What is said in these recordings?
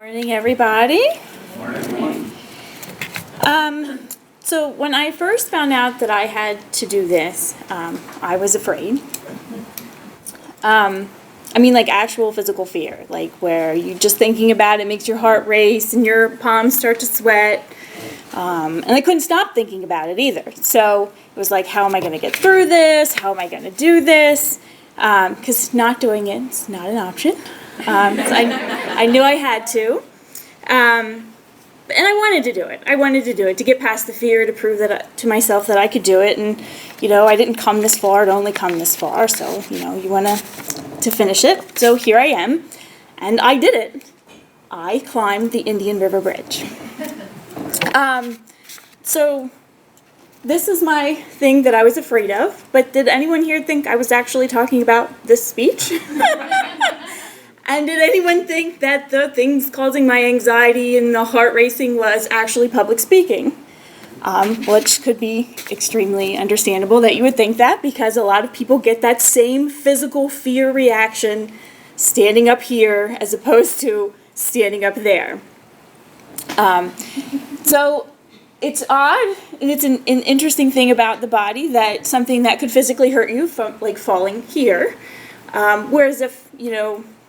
Morning, everybody. Morning. So when I first found out that I had to do this, I was afraid. Like actual physical fear, like where you just thinking about it makes your heart race and your palms start to sweat. And I couldn't stop thinking about it either. So it was like, how am I going to get through this? How am I going to do this? Because not doing it is not an option. So I knew I had to. And I wanted to do it. I wanted to do it, to get past the fear, to prove that to myself that I could do it. And, I didn't come this far to only come this far. So, you want to finish it. So here I am. And I did it. I climbed the Indian River Bridge. So this is my thing that I was afraid of. But did anyone here think I was actually talking about this speech? And did anyone think that the things causing my anxiety and the heart racing was actually public speaking? Which could be extremely understandable that you would think that, because a lot of people get that same physical fear reaction standing up here as opposed to standing up there. So it's odd, and it's an interesting thing about the body, that something that could physically hurt you, from like falling here, whereas if,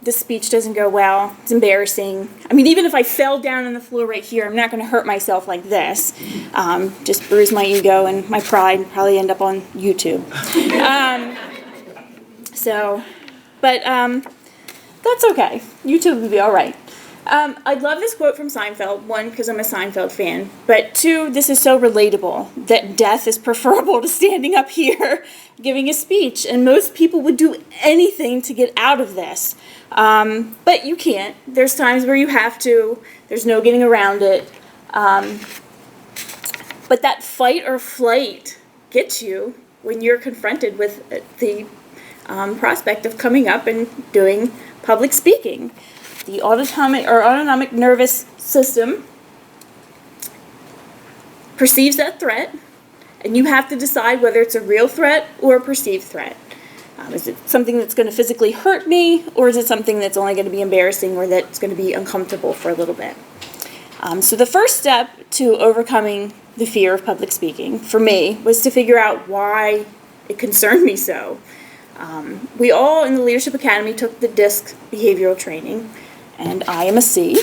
the speech doesn't go well, it's embarrassing. Even if I fell down on the floor right here, I'm not going to hurt myself like this. Just bruise my ego and my pride and probably end up on YouTube. But that's okay. YouTube will be all right. I love this quote from Seinfeld. One, because I'm a Seinfeld fan. But two, this is so relatable, that death is preferable to standing up here giving a speech. And most people would do anything to get out of this. But you can't. There's times where you have to. There's no getting around it. But that fight or flight gets you when you're confronted with the prospect of coming up and doing public speaking. The autonomic nervous system perceives that threat, and you have to decide whether it's a real threat or a perceived threat. Is it something that's going to physically hurt me, or is it something that's only going to be embarrassing or that's going to be uncomfortable for a little bit? So the first step to overcoming the fear of public speaking, for me, was to figure out why it concerned me so. We all in the Leadership Academy took the DISC behavioral training, and I am a C,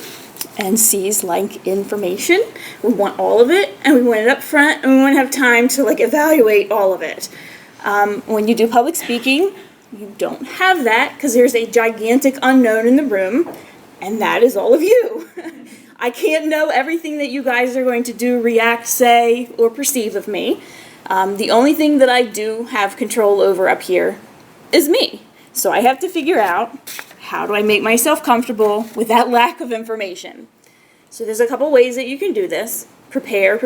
and C's like information. We want all of it, and we want it up front, and we want to have time to evaluate all of it. When you do public speaking, you don't have that because there's a gigantic unknown in the room, and that is all of you. I can't know everything that you guys are going to do, react, say, or perceive of me. The only thing that I do have control over up here is me. So I have to figure out, how do I make myself comfortable with that lack of information? So there's a couple ways that you can do this. Prepare,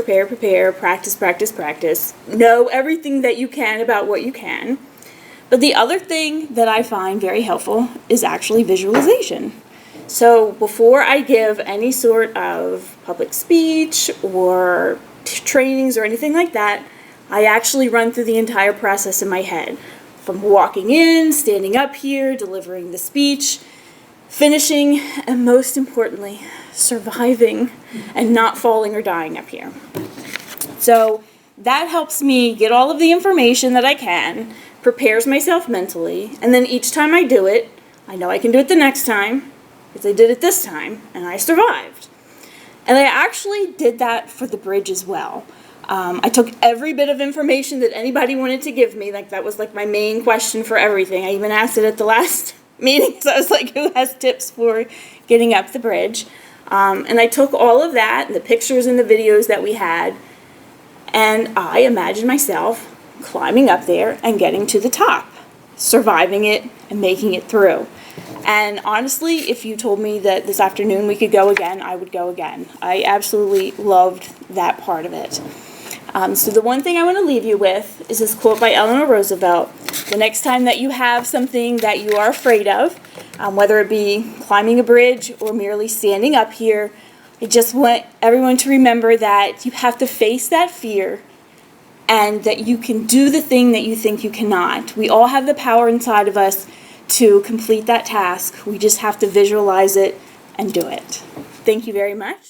practice, practice. Know everything that you can about what you can. But the other thing that I find very helpful is actually visualization. So before I give any sort of public speech or trainings or anything like that, I actually run through the entire process in my head. From walking in, standing up here, delivering the speech, finishing, and most importantly, surviving and not falling or dying up here. So that helps me get all of the information that I can, prepares myself mentally, and then each time I do it, I know I can do it the next time, because I did it this time, and I survived. And I actually did that for the bridge as well. I took every bit of information that anybody wanted to give me. That was my main question for everything. I even asked it at the last meeting. So I was like, who has tips for getting up the bridge? And I took all of that, the pictures and the videos that we had, and I imagined myself climbing up there and getting to the top, surviving it and making it through. And honestly, if you told me that this afternoon we could go again, I would go again. I absolutely loved that part of it. So the one thing I want to leave you with is this quote by Eleanor Roosevelt. The next time that you have something that you are afraid of, whether it be climbing a bridge or merely standing up here, I just want everyone to remember that you have to face that fear and that you can do the thing that you think you cannot. We all have the power inside of us to complete that task. We just have to visualize it and do it. Thank you very much.